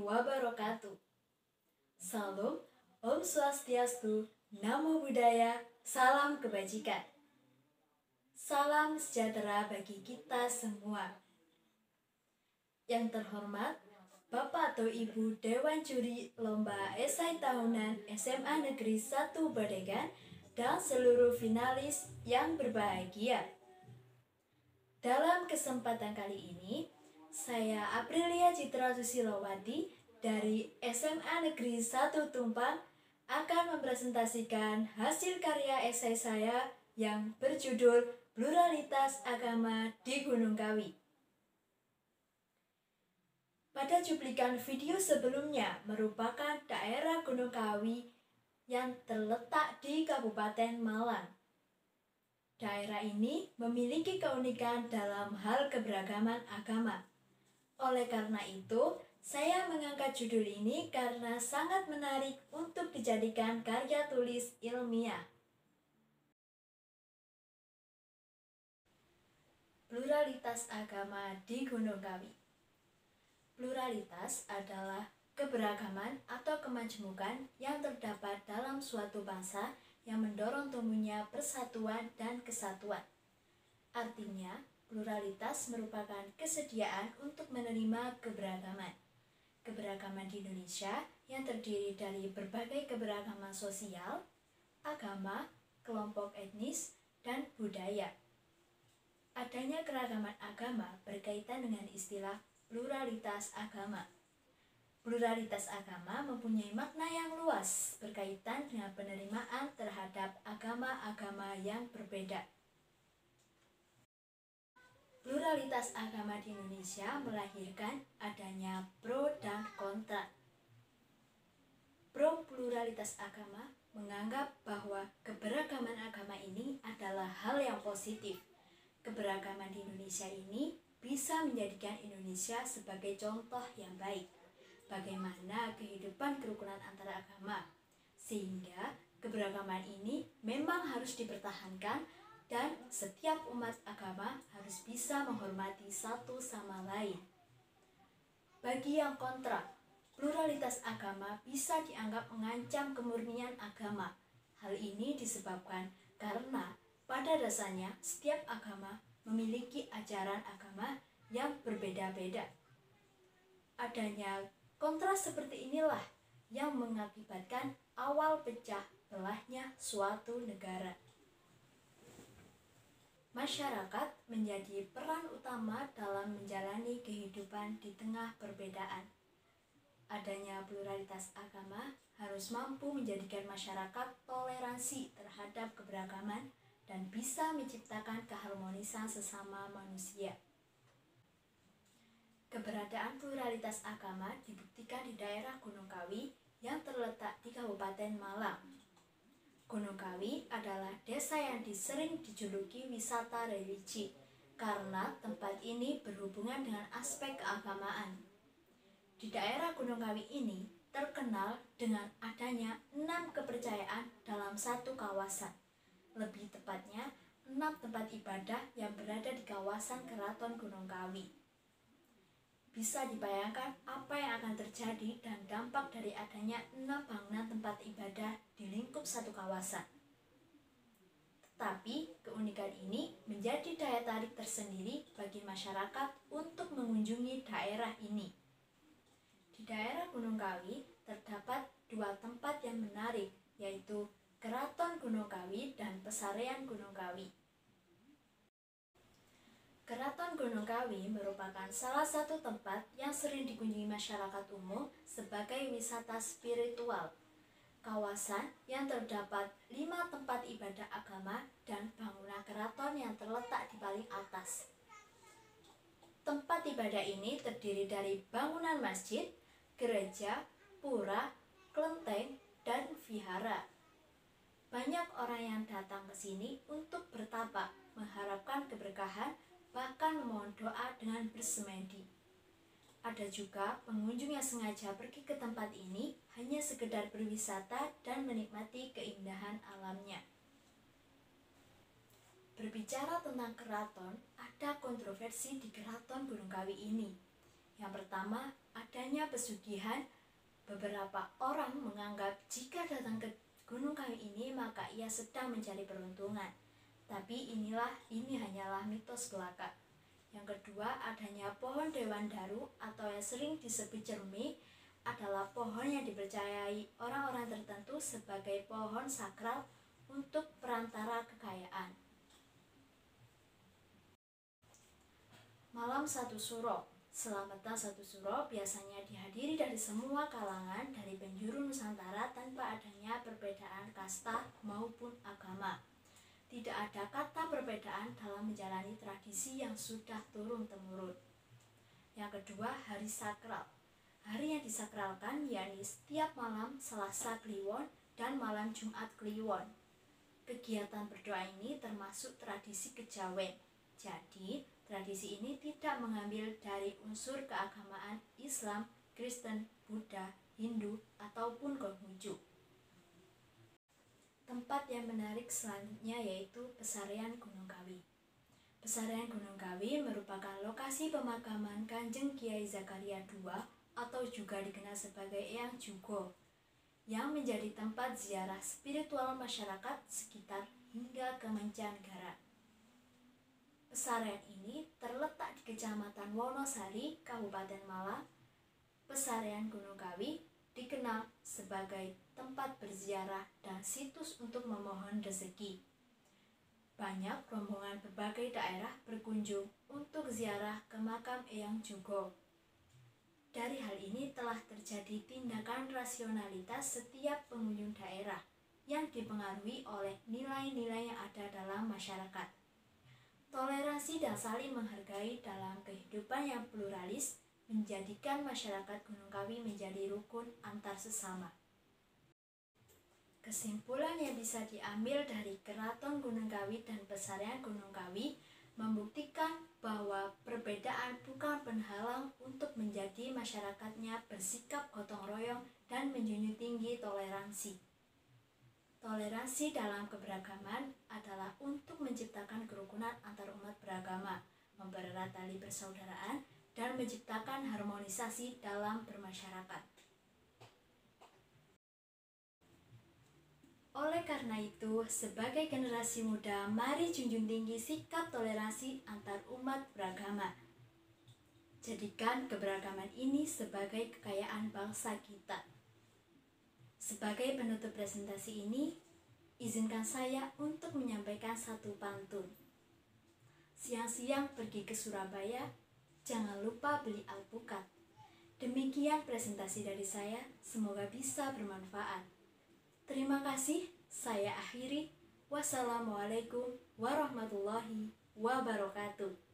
wabarakatuh. Salam, Om Swastiastu, Namo Buddhaya, salam kebajikan. Salam sejahtera bagi kita semua. Yang terhormat, Bapak atau Ibu Dewan Juri Lomba Esai Tahunan SMA Negeri 1 Badegan dan seluruh finalis yang berbahagia. Dalam kesempatan kali ini, saya Aprilia Citra Susilowati dari SMA Negeri 1 Tumpang akan mempresentasikan hasil karya esai saya yang berjudul Pluralitas Agama di Gunung Kawi. Pada cuplikan video sebelumnya merupakan daerah Gunung Kawi yang terletak di Kabupaten Malang. Daerah ini memiliki keunikan dalam hal keberagaman agama. Oleh karena itu, saya mengangkat judul ini karena sangat menarik untuk dijadikan karya tulis ilmiah. Pluralitas agama di Gunung Kawi. Pluralitas adalah keberagaman atau kemajmukan yang terdapat dalam suatu bangsa yang mendorong tumbuhnya persatuan dan kesatuan. Artinya, pluralitas merupakan kesediaan untuk menerima keberagaman. Keberagaman di Indonesia yang terdiri dari berbagai keberagaman sosial, agama, kelompok etnis, dan budaya. Adanya keragaman agama berkaitan dengan istilah pluralitas agama. Pluralitas agama mempunyai makna yang luas berkaitan dengan penerimaan terhadap agama-agama yang berbeda. Pluralitas agama di Indonesia melahirkan adanya pro dan kontra. Pro pluralitas agama menganggap bahwa keberagaman agama ini adalah hal yang positif. Keberagaman di Indonesia ini bisa menjadikan Indonesia sebagai contoh yang baik bagaimana kehidupan kerukunan antara agama, sehingga keberagaman ini memang harus dipertahankan dan setiap umat agama harus bisa menghormati satu sama lain. Bagi yang kontra, pluralitas agama bisa dianggap mengancam kemurnian agama. Hal ini disebabkan karena pada dasarnya setiap agama memiliki ajaran agama yang berbeda-beda. Adanya kontras seperti inilah yang mengakibatkan awal pecah belahnya suatu negara. Masyarakat menjadi peran utama dalam menjalani kehidupan di tengah perbedaan. Adanya pluralitas agama harus mampu menjadikan masyarakat toleransi terhadap keberagaman dan bisa menciptakan keharmonisan sesama manusia. Keberadaan pluralitas agama dibuktikan di daerah Gunung Kawi yang terletak di Kabupaten Malang. Gunung Kawi adalah desa yang sering dijuluki wisata religi karena tempat ini berhubungan dengan aspek keagamaan. Di daerah Gunung Kawi ini terkenal dengan adanya 6 kepercayaan dalam satu kawasan. Lebih tepatnya, 6 tempat ibadah yang berada di kawasan Keraton Gunung Kawi. Bisa dibayangkan apa yang akan terjadi dan dampak dari adanya 6 bangunan tempat ibadah di lingkup satu kawasan. Tetapi keunikan ini menjadi daya tarik tersendiri bagi masyarakat untuk mengunjungi daerah ini. Di daerah Gunung Kawi terdapat 2 tempat yang menarik, yaitu Keraton Gunung Kawi dan Pesarean Gunung Kawi. Keraton Gunung Kawi merupakan salah satu tempat yang sering dikunjungi masyarakat umum sebagai wisata spiritual. Kawasan yang terdapat 5 tempat ibadah agama dan bangunan keraton yang terletak di paling atas. Tempat ibadah ini terdiri dari bangunan masjid, gereja, pura, kelenteng, dan vihara. Banyak orang yang datang ke sini untuk bertapa, mengharapkan keberkahan, bahkan memohon doa dengan bersemedi. Ada juga pengunjung yang sengaja pergi ke tempat ini hanya sekedar berwisata dan menikmati keindahan alamnya. Berbicara tentang keraton, ada kontroversi di Keraton Gunung Kawi ini. Yang pertama adanya pesugihan, beberapa orang menganggap jika datang ke Gunung Kawi ini maka ia sedang mencari peruntungan. Tapi ini hanyalah mitos belaka. Yang kedua, adanya pohon Dewan Daru atau yang sering disebut cermi adalah pohon yang dipercayai orang-orang tertentu sebagai pohon sakral untuk perantara kekayaan. Malam satu suro. Selamatan satu suro biasanya dihadiri dari semua kalangan dari penjuru Nusantara tanpa adanya perbedaan kasta maupun agama. Tidak ada kata perbedaan dalam menjalani tradisi yang sudah turun-temurun. Yang kedua, hari sakral. Hari yang disakralkan yakni setiap malam Selasa Kliwon dan malam Jumat Kliwon. Kegiatan berdoa ini termasuk tradisi kejawen. Jadi, tradisi ini tidak mengambil dari unsur keagamaan Islam, Kristen, Buddha, Hindu, ataupun Konghucu. Tempat yang menarik selanjutnya yaitu Pesarean Gunung Kawi. Pesarean Gunung Kawi merupakan lokasi pemakaman Kanjeng Kiai Zakaria II atau juga dikenal sebagai Eyang Jugo, yang menjadi tempat ziarah spiritual masyarakat sekitar hingga ke mancanegara. Pesarean ini terletak di Kecamatan Wonosari, Kabupaten Malang. Pesarean Gunung Kawi dikenal sebagai tempat berziarah dan situs untuk memohon rezeki. Banyak rombongan berbagai daerah berkunjung untuk ziarah ke makam Eyang Jugo. Dari hal ini telah terjadi tindakan rasionalitas setiap pengunjung daerah yang dipengaruhi oleh nilai-nilai yang ada dalam masyarakat. Toleransi dan saling menghargai dalam kehidupan yang pluralis menjadikan masyarakat Gunung Kawi menjadi rukun antar sesama. Kesimpulan yang bisa diambil dari Keraton Gunung Kawi dan Pesarean Gunung Kawi membuktikan bahwa perbedaan bukan penghalang untuk menjadi masyarakatnya bersikap gotong royong dan menjunjung tinggi toleransi. Toleransi dalam keberagaman adalah untuk menciptakan kerukunan antar umat beragama, mempererat tali persaudaraan, dan menciptakan harmonisasi dalam bermasyarakat. Oleh karena itu, sebagai generasi muda, mari junjung tinggi sikap toleransi antar umat beragama. Jadikan keberagaman ini sebagai kekayaan bangsa kita. Sebagai penutup presentasi ini, izinkan saya untuk menyampaikan satu pantun. Siang-siang pergi ke Surabaya, jangan lupa beli alpukat. Demikian presentasi dari saya, semoga bisa bermanfaat. Terima kasih, saya akhiri. Wassalamualaikum warahmatullahi wabarakatuh.